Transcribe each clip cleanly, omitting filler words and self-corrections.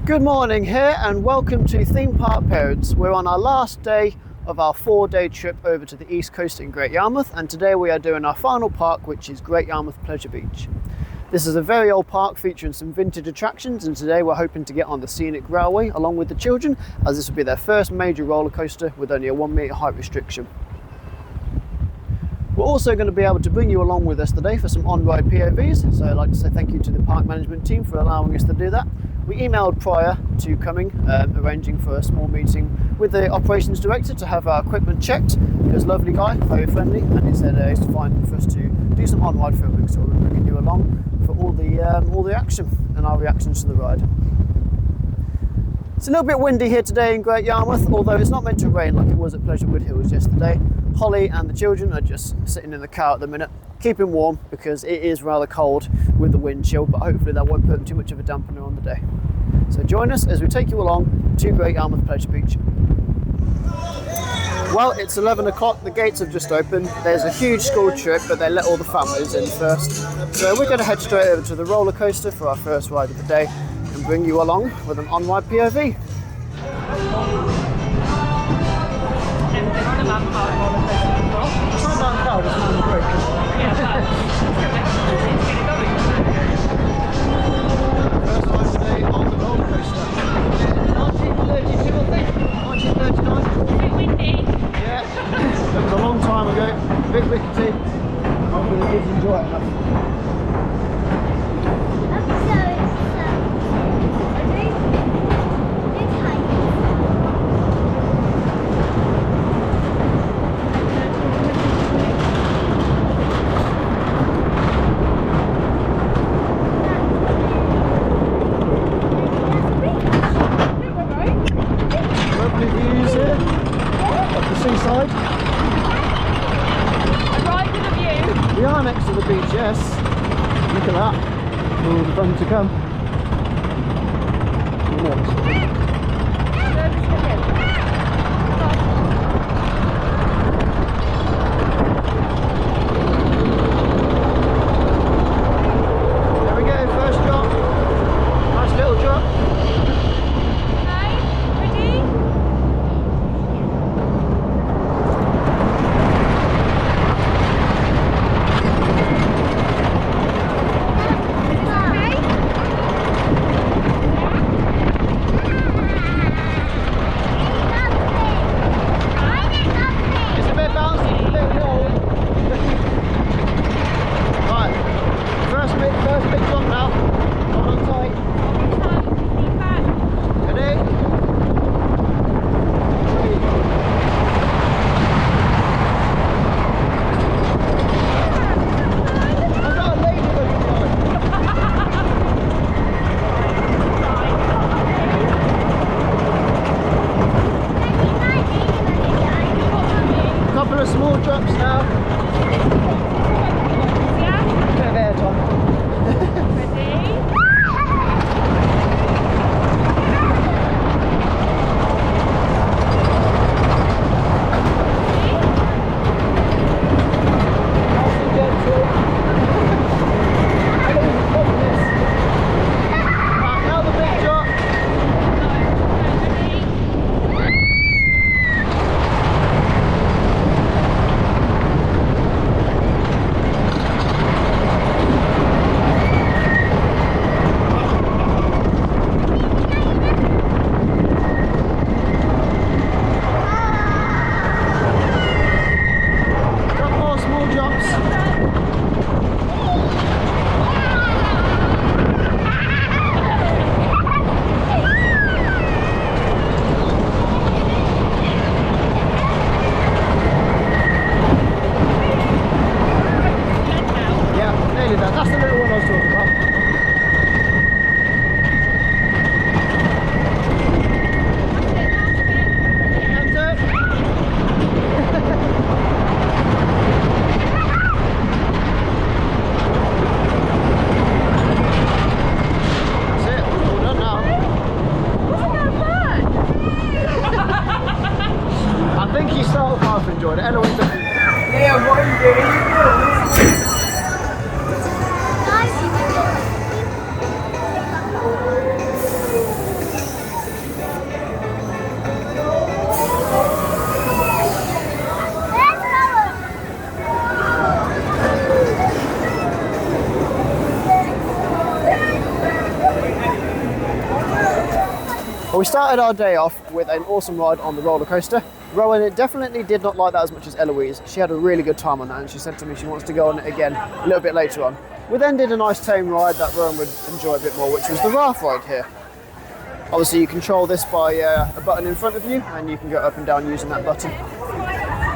Good morning here and welcome to Theme Park Parents. We're on our last day of our 4-day trip over to the east coast in Great Yarmouth, and today we are doing our final park, which is Great Yarmouth Pleasure Beach. This is a very old park featuring some vintage attractions, and today we're hoping to get on the scenic railway along with the children, as this will be their first major roller coaster with only a 1 metre height restriction. We're also going to be able to bring you along with us today for some on-ride POVs, so I'd like to say thank you to the park management team for allowing us to do that. We emailed prior to coming, arranging for a small meeting with the operations director to have our equipment checked. He was a lovely guy, very friendly, and he said it's fine for us to do some on-ride filming, so we're bringing you along for all the action and our reactions to the ride. It's a little bit windy here today in Great Yarmouth, although it's not meant to rain like it was at Pleasurewood Hills yesterday. Holly and the children are just sitting in the car at the minute, keeping warm because it is rather cold with the wind chill, but hopefully that won't put too much of a dampener on the day. So join us as we take you along to Great Yarmouth Pleasure Beach. Well, it's 11 o'clock, the gates have just opened. There's a huge school trip, but they let all the families in first. So we're going to head straight over to the roller coaster for our first ride of the day and bring you along with an on-ride POV. First ride today on the roller coaster. 1932, I think. 1939. Yeah, it was a long time ago. Big rickety. Hopefully the kids enjoy it enough. Seaside. Right with a view. We are next to the beach, yes. Look at that. All the fun to come. There we go, first drop. Nice little drop. Well, we started our day off with an awesome ride on the roller coaster. Rowan definitely did not like that as much as Eloise. She had a really good time on that, and she said to me she wants to go on it again a little bit later on. We then did a nice tame ride that Rowan would enjoy a bit more, which was the raft ride here. Obviously you control this by a button in front of you, and you can go up and down using that button.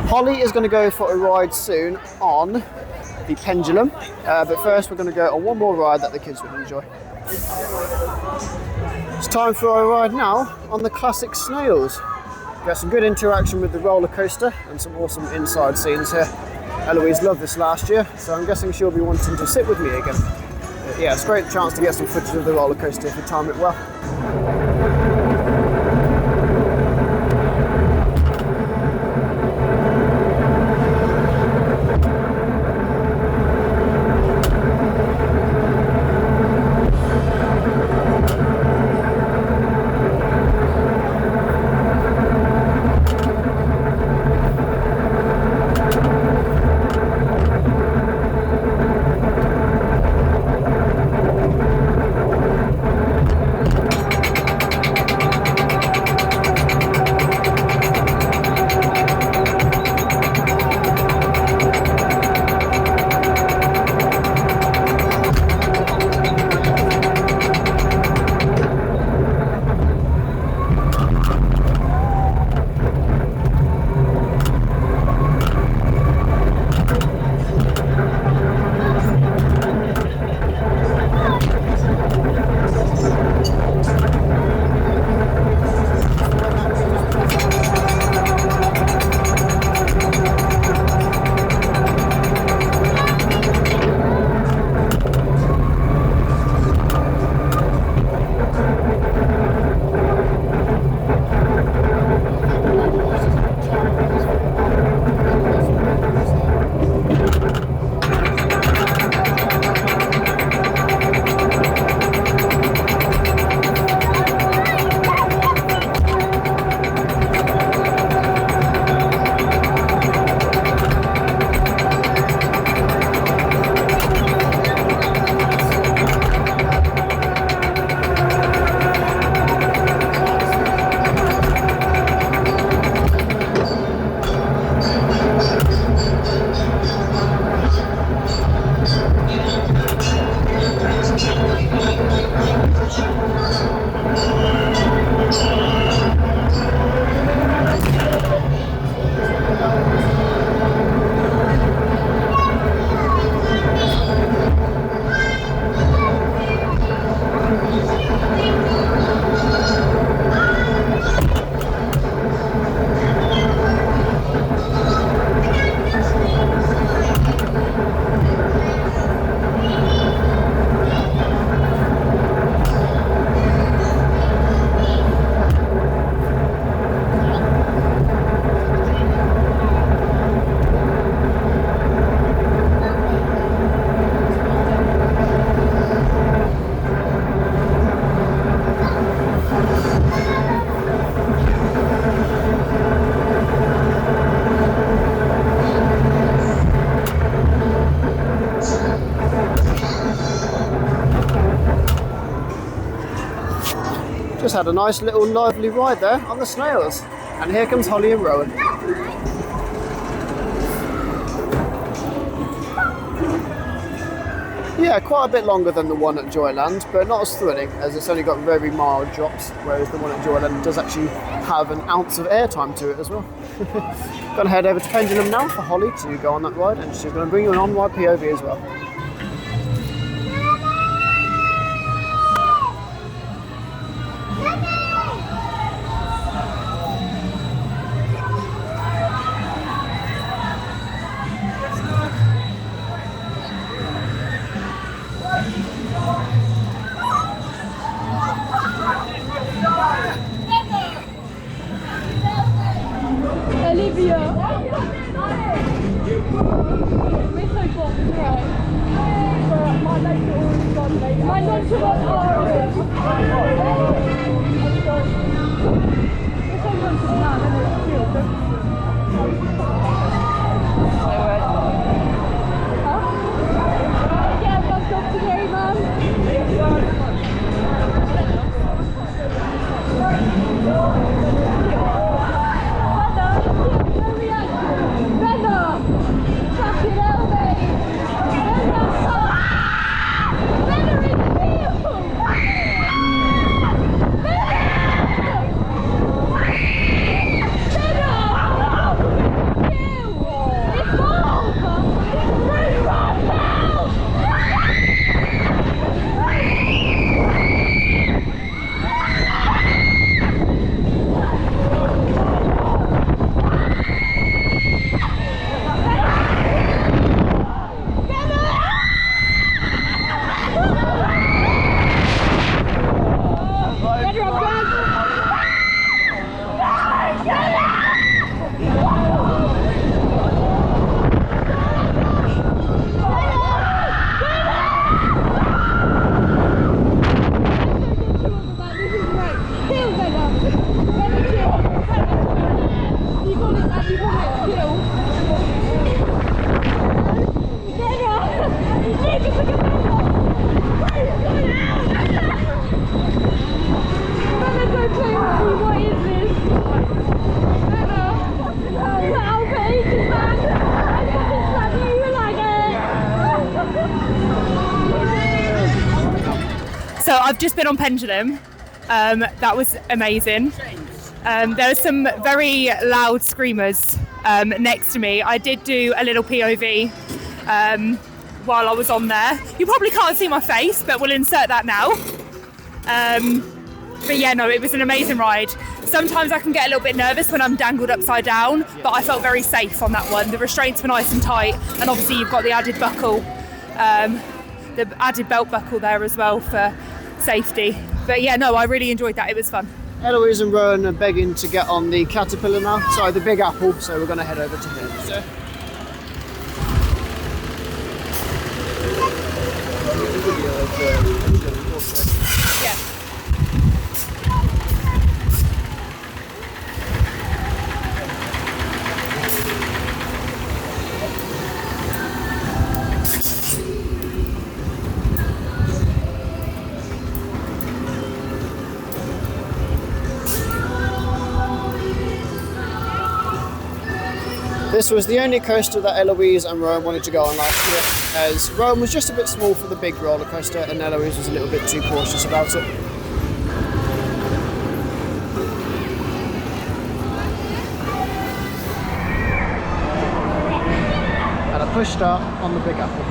Holly is going to go for a ride soon on the Pendulum, but first we're going to go on one more ride that the kids would enjoy. It's time for our ride now on the classic Snails. Got some good interaction with the roller coaster and some awesome inside scenes here. Eloise loved this last year, so I'm guessing she'll be wanting to sit with me again. But yeah, it's a great chance to get some footage of the roller coaster if you time it well. Just had a nice little lively ride there on the Snails. And here comes Holly and Rowan. Yeah, quite a bit longer than the one at Joyland, but not as thrilling, as it's only got very mild drops, whereas the one at Joyland does actually have an ounce of airtime to it as well. Gonna head over to Pendulum now for Holly to go on that ride, and she's gonna bring you an on-ride POV as well. Olivia. We're so bored, right? My legs are already gone, mate. My legs are orange. We're so going to the man, and it's still. Huh? Yeah, buzzed off today, man. What is this? So I've just been on Pendulum. That was amazing. There were some very loud screamers next to me. I did do a little POV while I was on there. You probably can't see my face, but we'll insert that now. But yeah, no, it was an amazing ride. Sometimes I can get a little bit nervous when I'm dangled upside down, but I felt very safe on that one. The restraints were nice and tight, and obviously you've got the added buckle, the added belt buckle there as well for safety. But yeah, no, I really enjoyed that. It was fun. Eloise and Rowan are begging to get on the Caterpillar now. Sorry, the Big Apple. So we're going to head over to him. So. Yeah. This was the only coaster that Eloise and Rowan wanted to go on last year, as Rowan was just a bit small for the big roller coaster and Eloise was a little bit too cautious about it. And a push start on the Big Apple.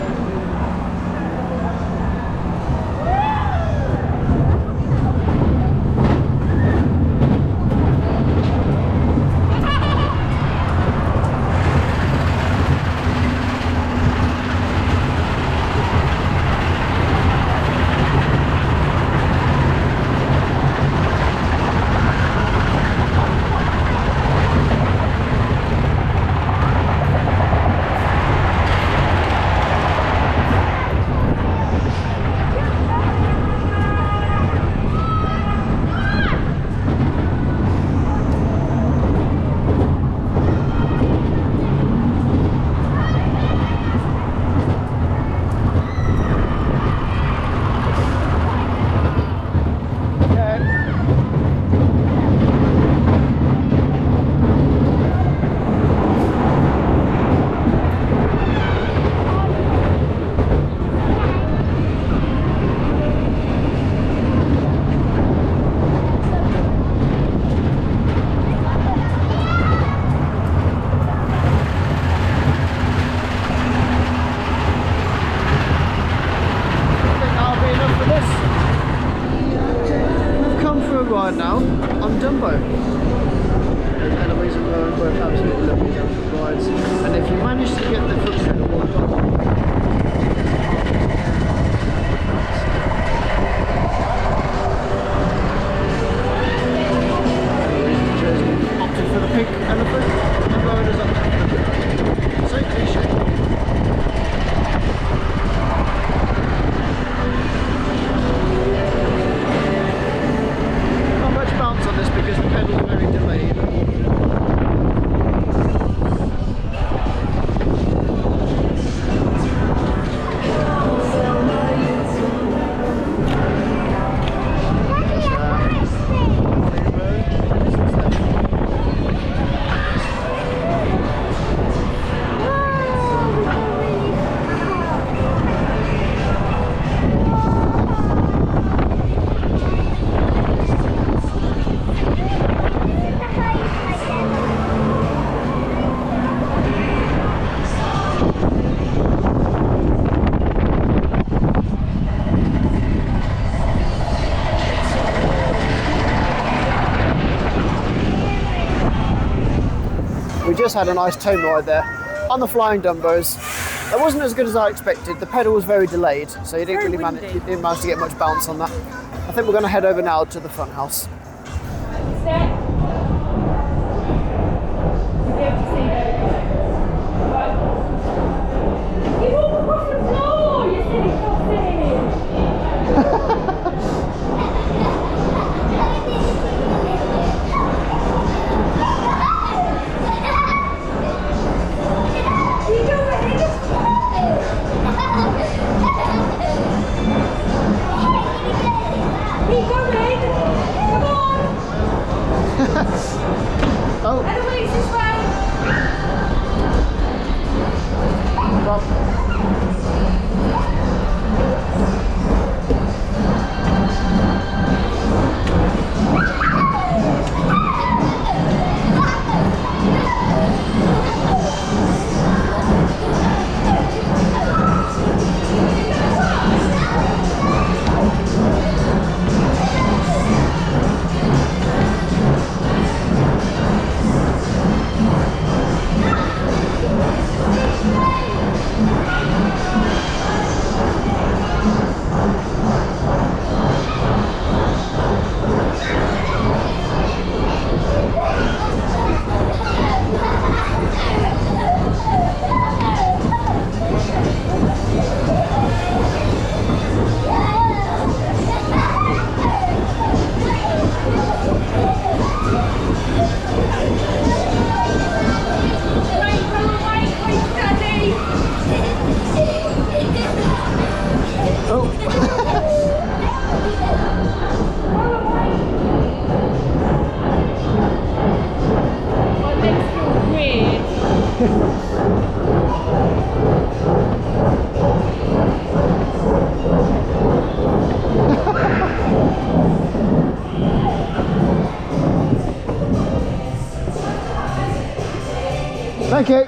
Ride now on Dumbo. Eloise and Rowan both absolutely love these Dumbo rides, and if you manage to get the foot pedal on top, opted for the pink elephant, and Rowan has opted for the pink. So cliche. Bounce on this because the pedal's very delayed. We just had a nice tone ride there on the flying Dumbos. That wasn't as good as I expected. The pedal was very delayed, so you didn't manage to get much bounce on that. I think we're going to head over now to the front house. Thank you.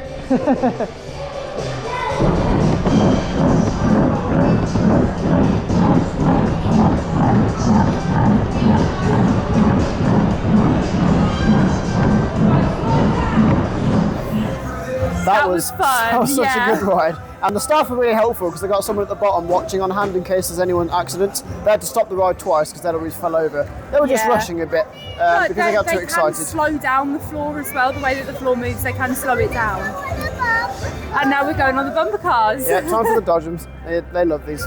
That was fun. That was such yeah. a good ride. And the staff were really helpful because they got someone at the bottom watching on hand in case there's anyone accidents. They had to stop the ride twice because they'd always fell over. They were just rushing a bit because they got too excited. They can slow down the floor as well. The way that the floor moves, they can slow it down. And now we're going on the bumper cars. Yeah, time for the Dodgems. They love these.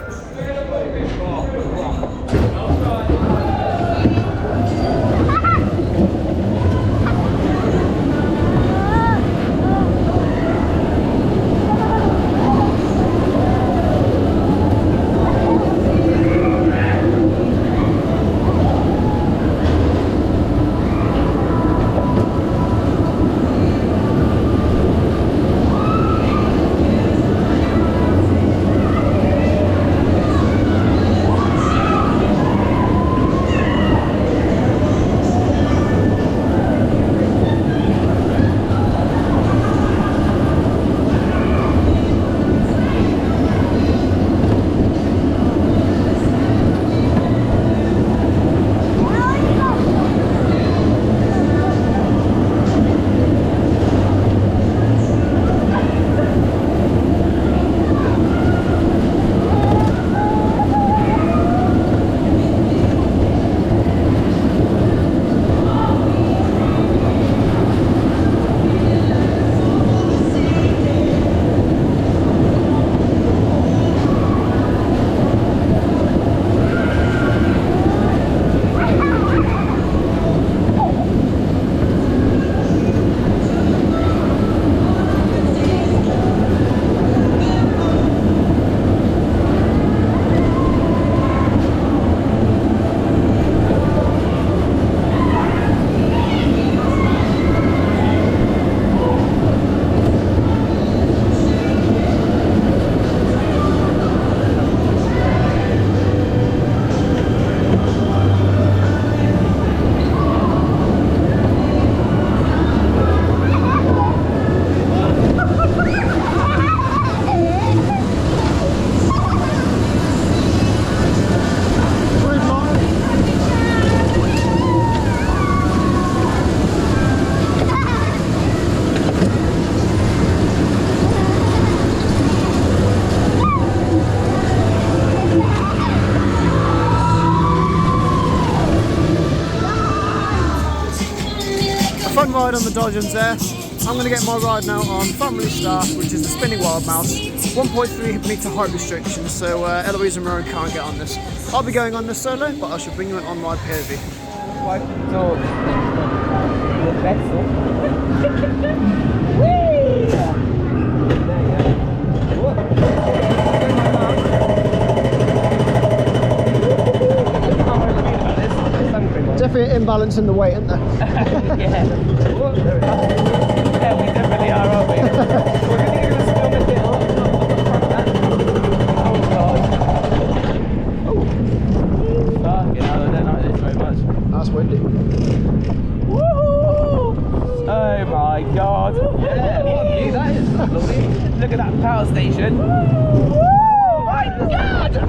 Fun ride on the Dodgems there. I'm going to get my ride now on Family Star, which is the spinning wild mouse. 1.3 metre height restriction, so Eloise and Rowan can't get on this. I'll be going on this solo, but I shall bring you on my POV. Definitely an imbalance in the weight, isn't there? Yeah, we definitely are, aren't we? We're going to give us a little bit Oh god. Oh. Fucking hell, I don't like this very much. That's windy. Woohoo! Oh my god. Yeah, what a view that is. That's lovely. Look at that power station. Oh my god! Look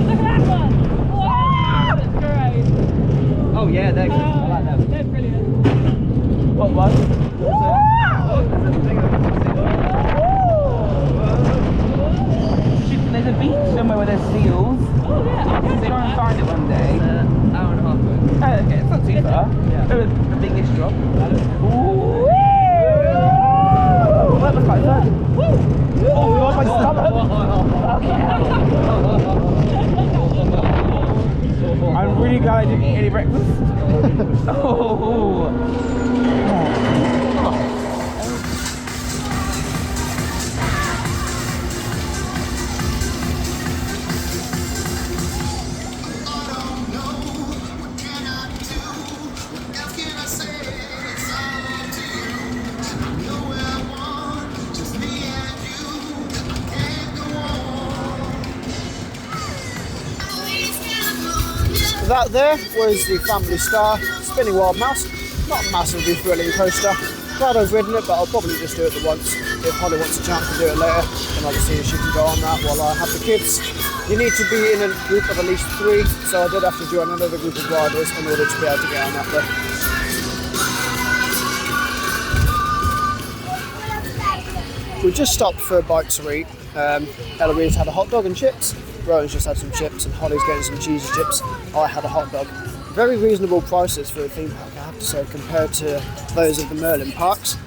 at that one! Wow! That's great. Oh yeah, they're good. I like them. They're brilliant. What one? There's a beach somewhere where there's seals. Oh yeah, I'll try and find it one day. Hour and a half away. Oh, okay, it's not too far. Yeah. The biggest drop. Ooh! That was quite fun. Oh, God, my stomach! Okay. I'm really glad I didn't eat any breakfast. That there was the Family Star spinning wild mouse. Not a massively thrilling coaster, Glad I've ridden it, but I'll probably just do it the once. If Holly wants a chance to do it later, then obviously she can go on that while I have the kids. You need to be in a group of at least 3, so I did have to join another group of riders in order to be able to get on that bit. We just stopped for a bite to eat. Eloise had a hot dog and chips. Rowan's just had some chips, and Holly's getting some cheesy chips. I had a hot dog. Very reasonable prices for a theme park, I have to say, compared to those of the Merlin parks.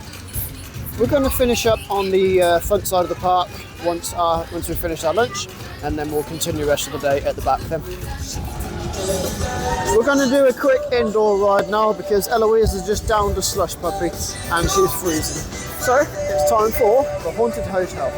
We're going to finish up on the front side of the park once we finish our lunch, and then we'll continue the rest of the day at the back then. We're going to do a quick indoor ride now because Eloise has just downed a slush puppy and she's freezing. So it's time for the Haunted Hotel.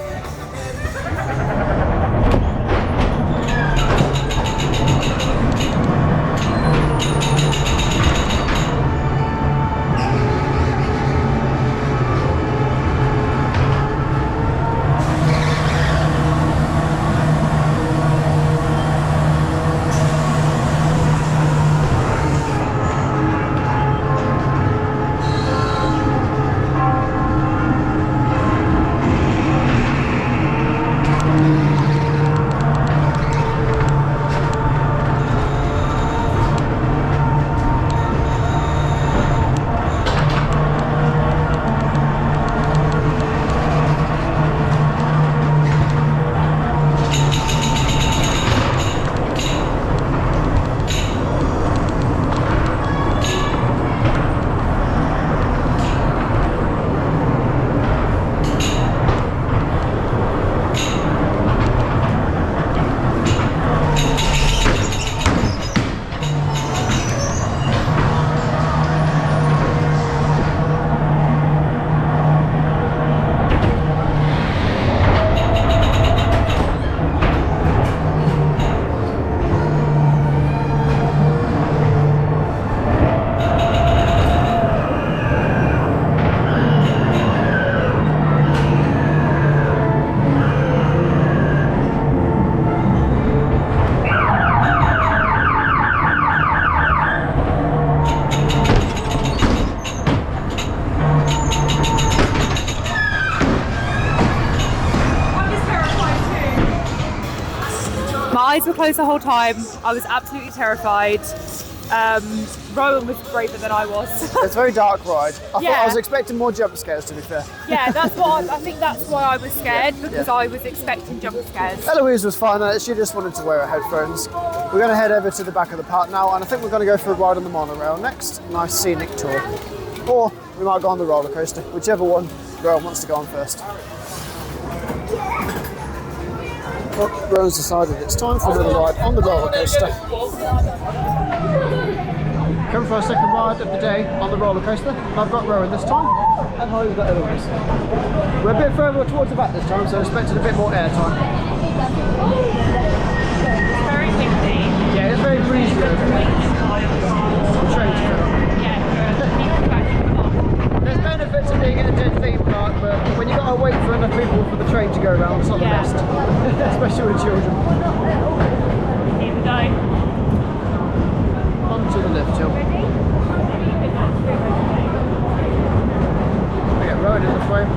My eyes were closed the whole time. I was absolutely terrified. Rowan was braver than I was. It's a very dark ride. I thought Yeah. I was expecting more jump scares, to be fair. Yeah, that's what I think that's why I was scared, because I was expecting jump scares. Eloise was fine at it, she just wanted to wear her headphones. We're going to head over to the back of the park now, and I think we're going to go for a ride on the monorail next. Nice scenic tour. Or we might go on the roller coaster, whichever one Rowan wants to go on first. Well, Rowan's decided it's time for another ride on the roller coaster. Come for our second ride of the day on the roller coaster. I've got Rowan this time, and Holly's got Eloise. We're a bit further towards the back this time, so I expected a bit more air time. It's very windy. Yeah, it's very breezy over here. There's benefits of being in a dead theme park, but when you've got to wait for enough people for the train to go around, it's not the best. Especially with children. Here we go. Onto the lift hill. We get Rowan in the frame.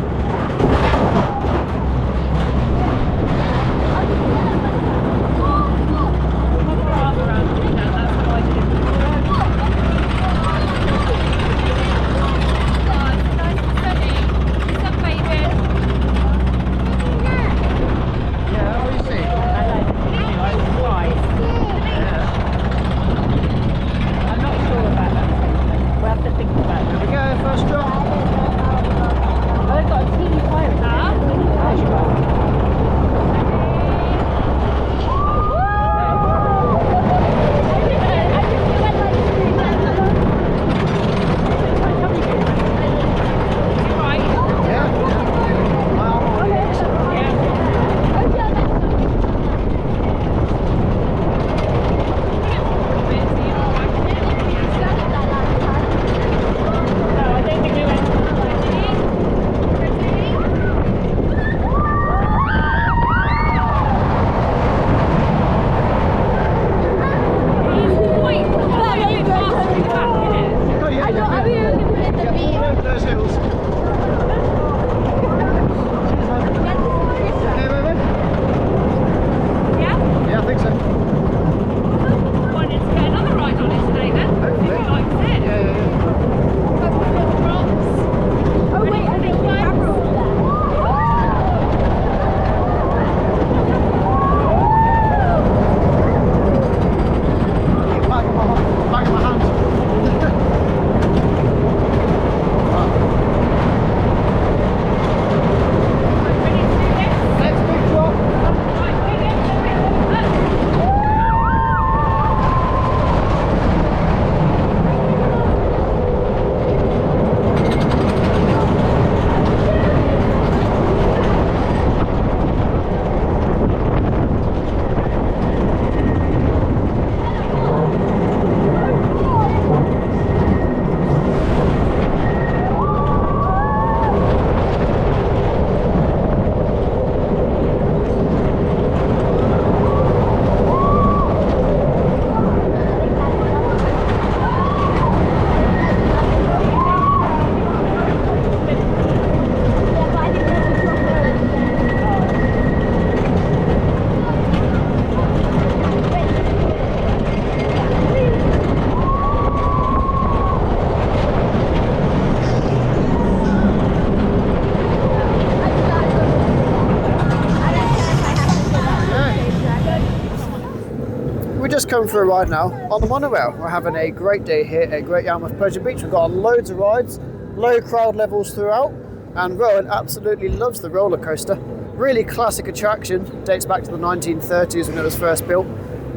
just come for a ride now on the monorail. We're having a great day here at Great Yarmouth Pleasure Beach. We've got loads of rides, low crowd levels throughout, and Rowan absolutely loves the roller coaster. Really classic attraction, dates back to the 1930s when it was first built.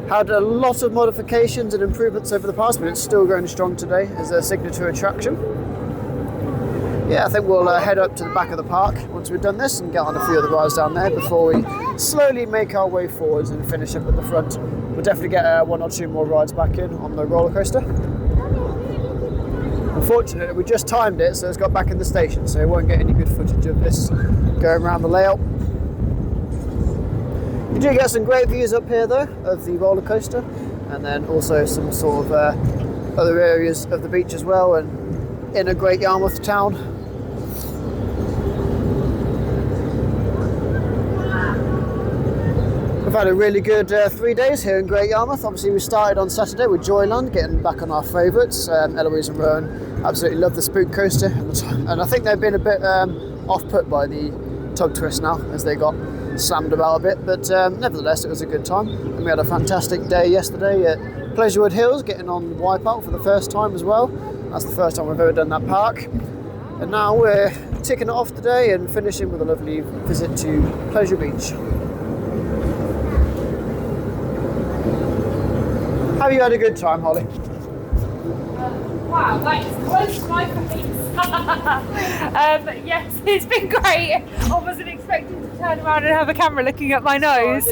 Had a lot of modifications and improvements over the past, but it's still going strong today as a signature attraction. Yeah, I think we'll head up to the back of the park once we've done this and get on a few of the rides down there before we slowly make our way forwards and finish up at the front. We'll definitely get one or two more rides back in on the roller coaster. Unfortunately, we just timed it, so it's got back in the station, so we won't get any good footage of this going around the layout. You do get some great views up here though of the roller coaster, and then also some sort of other areas of the beach as well, and in a Great Yarmouth town. We've had a really good 3 days here in Great Yarmouth. Obviously we started on Saturday with Joyland, getting back on our favourites. Eloise and Rowan absolutely love the Spook Coaster, and I think they've been a bit off-put by the tug twist now as they got slammed about a bit, but nevertheless it was a good time. And we had a fantastic day yesterday at Pleasurewood Hills, getting on Wipeout for the first time as well. That's the first time we've ever done that park. And now we're ticking it off today and finishing with a lovely visit to Pleasure Beach. Have you had a good time, Holly? Wow, that is close to my face. Yes, it's been great. I wasn't expecting to turn around and have a camera looking at my nose.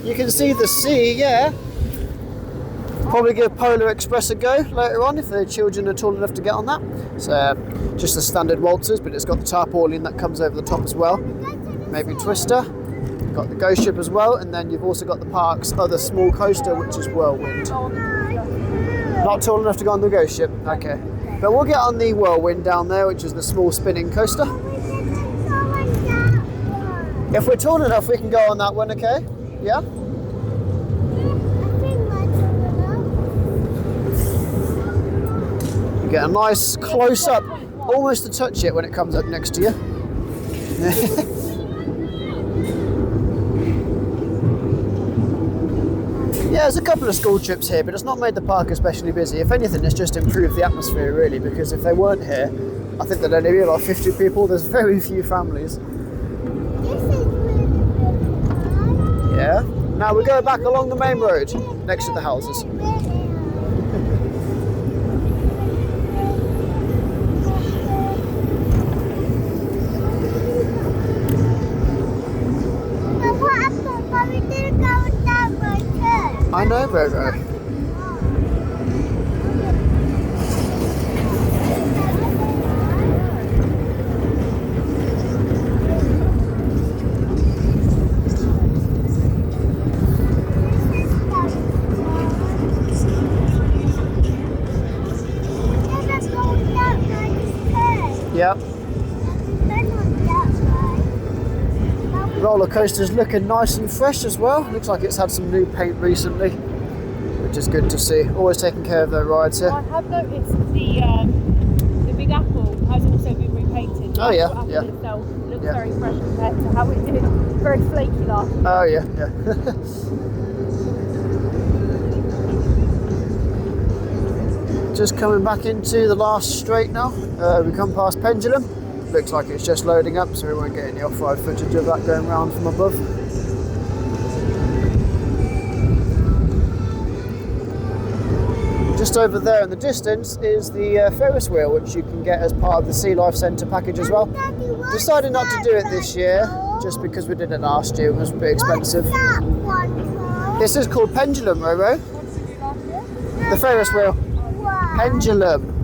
You can see the sea, yeah. Probably give Polar Express a go later on if the children are tall enough to get on that. It's just the standard waltzers, but it's got the tarpaulin that comes over the top as well. Maybe Twister. You've got the Ghost Ship as well, and then you've also got the park's other small coaster, which is Whirlwind. Not tall enough to go on the Ghost Ship? Okay. But we'll get on the Whirlwind down there, which is the small spinning coaster. If we're tall enough, we can go on that one, okay? Yeah? You get a nice close-up, almost to touch it when it comes up next to you. Yeah, there's a couple of school trips here, but it's not made the park especially busy. If anything, it's just improved the atmosphere really, because if they weren't here, I think there'd only be about 50 people. There's very few families. Yeah. Now we go back along the main road, next to the houses. I know, Virgo. Yep. Roller coaster's looking nice and fresh as well. Looks like it's had some new paint recently, which is good to see. Always taking care of their rides here. I have noticed the Big Apple has also been repainted. Oh yeah, yeah. Itself looks very fresh compared to how it did. Very flaky last year. Oh yeah, yeah. Just coming back into the last straight now. We come past Pendulum. Looks like it's just loading up, so we won't get any off-road footage of that going around from above. Just over there in the distance is the Ferris wheel, which you can get as part of the Sea Life Centre package as well. Decided not to do it this year, just because we did it last year. It was a bit expensive. This is called Pendulum, Roro. The Ferris wheel. Pendulum.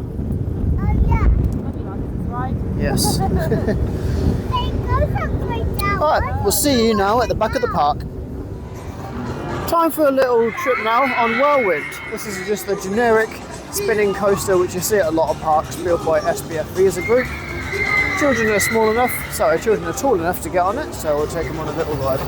Yes. Alright, we'll see you now at the back of the park. Time for a little trip now on Whirlwind. This is just the generic spinning coaster which you see at a lot of parks, built by SBFV as a group. Children are children are tall enough to get on it, so we'll take them on a little ride.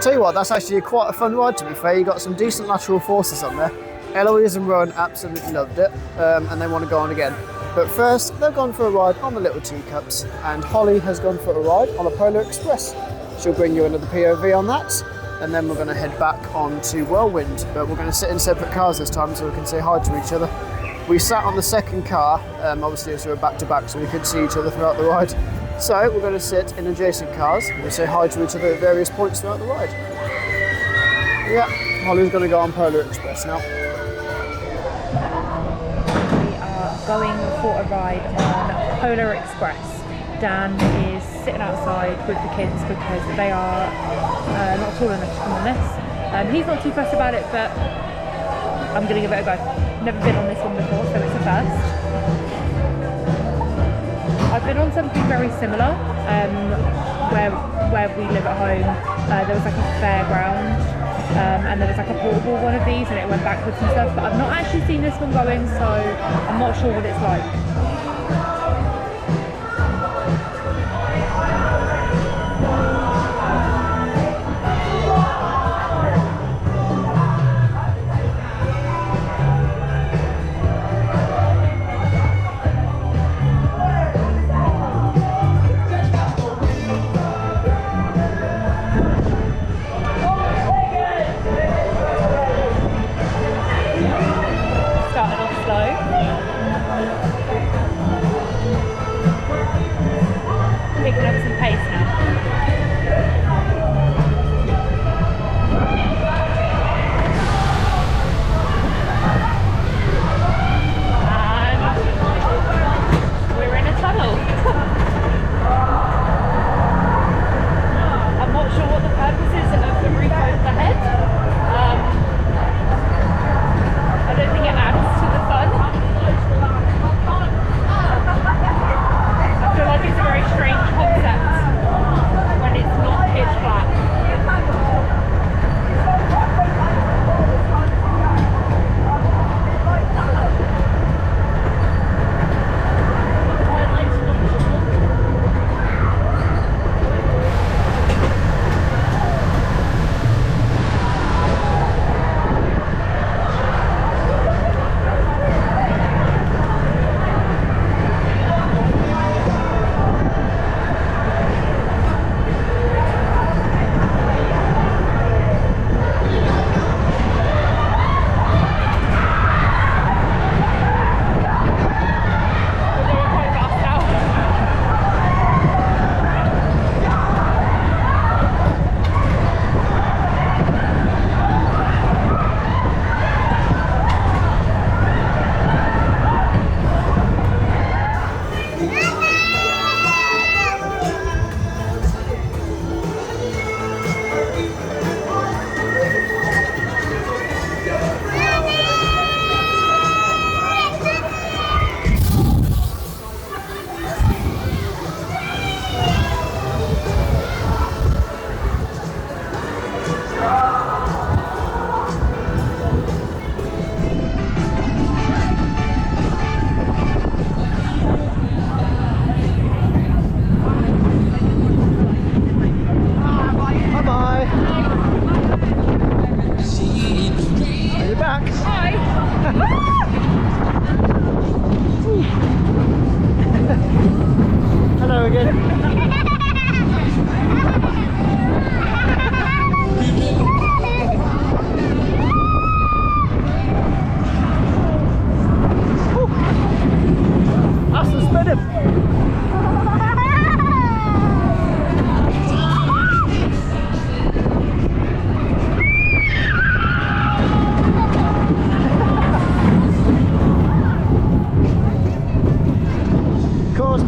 tell you what, that's actually quite a fun ride to be fair. You got some decent lateral forces on there. Eloise and Rowan absolutely loved it, and they want to go on again. But first, they've gone for a ride on the little teacups, and Holly has gone for a ride on a Polar Express. She'll bring you another POV on that, and then we're going to head back on to Whirlwind, but we're going to sit in separate cars this time so we can say hi to each other. We sat on the second car, obviously as we were back to back, so we could see each other throughout the ride. So we're going to sit in adjacent cars, and we'll say hi to each other at various points throughout the ride. Yeah, Holly's going to go on Polar Express now. Going for a ride on Polar Express. Dan is sitting outside with the kids because they are not tall enough to come on this. He's not too fussed about it, but I'm going to give it a go. Never been on this one before, so it's a first. I've been on something very similar where we live at home. There was like a fairground. And there was like a portable one of these and it went backwards and stuff, but I've not actually seen this one going, so I'm not sure what it's like.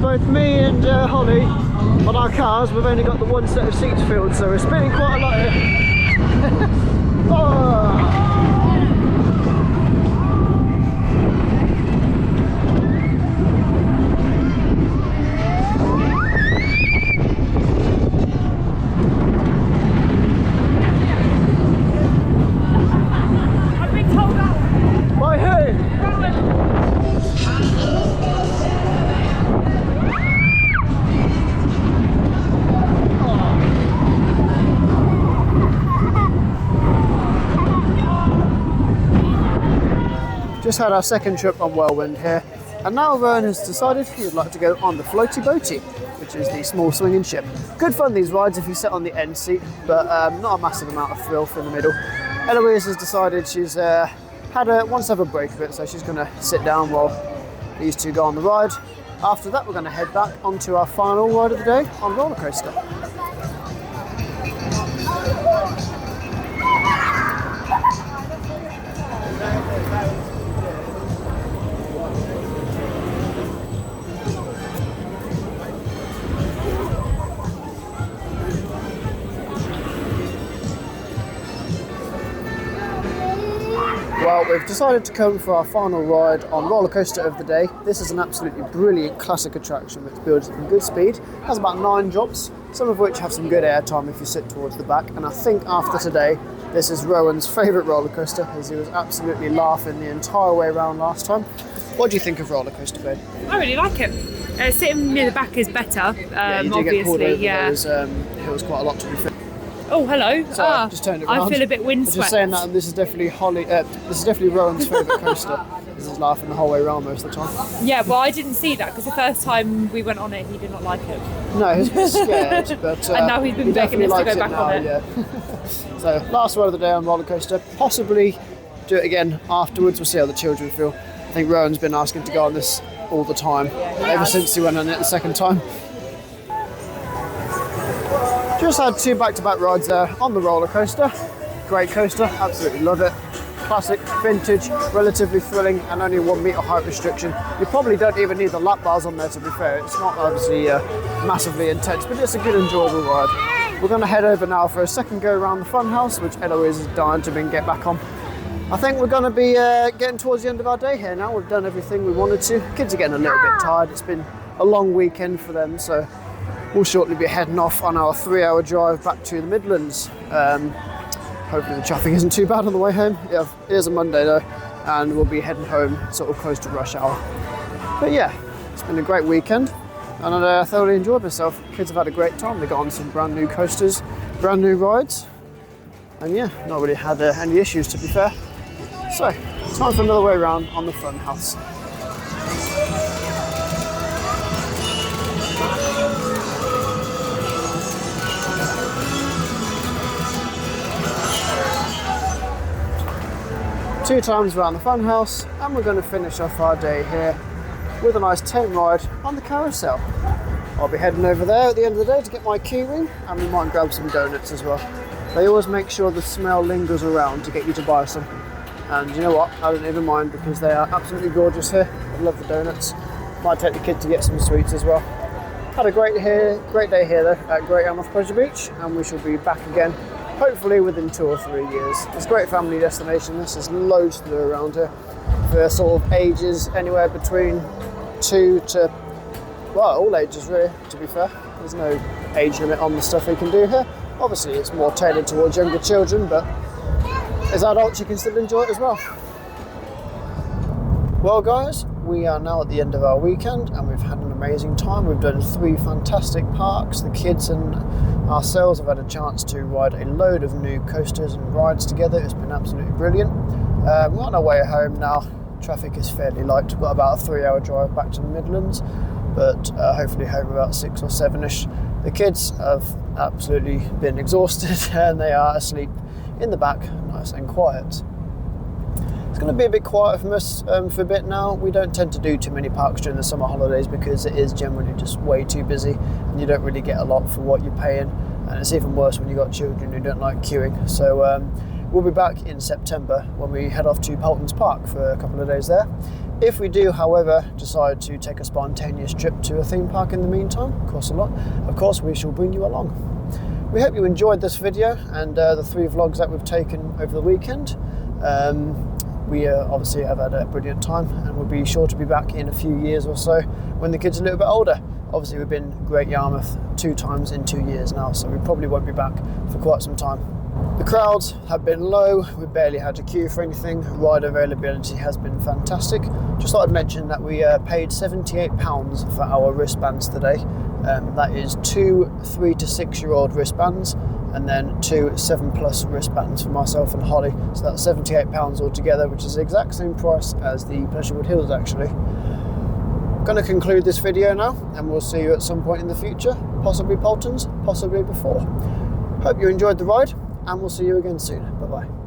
Both me and Holly on our cars, we've only got the one set of seats filled, so we're spinning quite a lot here. Oh. just had our second trip on Whirlwind here, and now Rowan has decided he would like to go on the floaty boaty, which is the small swinging ship. Good fun, these rides, if you sit on the end seat, but not a massive amount of thrill for in the middle. Eloise has decided she's wants to have a break of it, so she's going to sit down while these two go on the ride. After that, we're going to head back onto our final ride of the day on roller coaster. Well, we've decided to come for our final ride on roller coaster of the day. This is an absolutely brilliant classic attraction which builds at good speed. It has about 9 drops, some of which have some good air time if you sit towards the back. And I think after today, this is Rowan's favourite roller coaster, as he was absolutely laughing the entire way around last time. What do you think of roller coaster, babe? I really like it. Sitting near the back is better. Yeah, you do obviously, get pulled over yeah. those hills quite a lot, to be fair. Oh, hello. Sorry, I just turned it around. I feel a bit windswept. Just saying that this is definitely Rowan's favourite coaster. He's laughing the whole way around most of the time. Yeah, well, I didn't see that because the first time we went on it, he did not like it. No, he was a bit scared, but and now he's been begging us to go back on it. Yeah. So, last ride of the day on roller coaster. Possibly do it again afterwards. We'll see how the children feel. I think Rowan's been asking to go on this all the time, ever since he went on it the second time. Just had 2 back-to-back rides there on the roller coaster. Great coaster, absolutely love it. Classic, vintage, relatively thrilling, and only 1 metre height restriction. You probably don't even need the lap bars on there, to be fair. It's not obviously massively intense, but it's a good, enjoyable ride. We're going to head over now for a second go around the fun house, which Eloise is dying to get back on. I think we're going to be getting towards the end of our day here now. We've done everything we wanted to. Kids are getting a little bit tired. It's been a long weekend for them, so we'll shortly be heading off on our 3-hour drive back to the Midlands. Hopefully the traffic isn't too bad on the way home. Yeah, it is a Monday though, and we'll be heading home sort of close to rush hour. But yeah, it's been a great weekend, and I thoroughly enjoyed myself. Kids have had a great time. They got on some brand new coasters, brand new rides, and yeah, not really had any issues, to be fair. So, time for another way around on the fun house. Two times around the fun house, and we're going to finish off our day here with a nice tent ride on the carousel. I'll be heading over there at the end of the day to get my key ring, and we might grab some donuts as well. They always make sure the smell lingers around to get you to buy some. And you know what, I don't even mind because they are absolutely gorgeous here. I love the donuts. Might take the kid to get some sweets as well. Had a great day here though at Great Yarmouth Pleasure Beach, and we shall be back again hopefully within 2 or 3 years. It's a great family destination. There's loads to do around here for sort of ages anywhere between 2 to, well, all ages really, to be fair. There's no age limit on the stuff we can do here. Obviously it's more tailored towards younger children, but as adults you can still enjoy it as well. Well guys, we are now at the end of our weekend and we've had an amazing time. We've done 3 fantastic parks. The kids and ourselves have had a chance to ride a load of new coasters and rides together. It's been absolutely brilliant. We're on our way home now. Traffic is fairly light. We've got about a 3-hour drive back to the Midlands, but hopefully home about 6 or 7ish. The kids have absolutely been exhausted and they are asleep in the back, nice and quiet. It's going to be a bit quiet from us for a bit now. We don't tend to do too many parks during the summer holidays because it is generally just way too busy and you don't really get a lot for what you're paying, and it's even worse when you've got children who don't like queuing. So we'll be back in September when we head off to Pelton's Park for a couple of days there. If we do, however, decide to take a spontaneous trip to a theme park in the meantime, of course we shall bring you along. We hope you enjoyed this video and the 3 vlogs that we've taken over the weekend. We obviously have had a brilliant time, and we'll be sure to be back in a few years or so when the kids are a little bit older. Obviously we've been Great Yarmouth 2 times in 2 years now, so we probably won't be back for quite some time. The crowds have been low, we barely had to queue for anything. Ride availability has been fantastic. Just thought I'd mention that we paid £78 for our wristbands today. That is 2 3 to 6 year old wristbands. and then 2 7+ wristbands for myself and Holly. So that's £78 altogether, which is the exact same price as the Pleasurewood Hills actually. Going to conclude this video now, and we'll see you at some point in the future, possibly Poltons, possibly before. Hope you enjoyed the ride, and we'll see you again soon. Bye bye.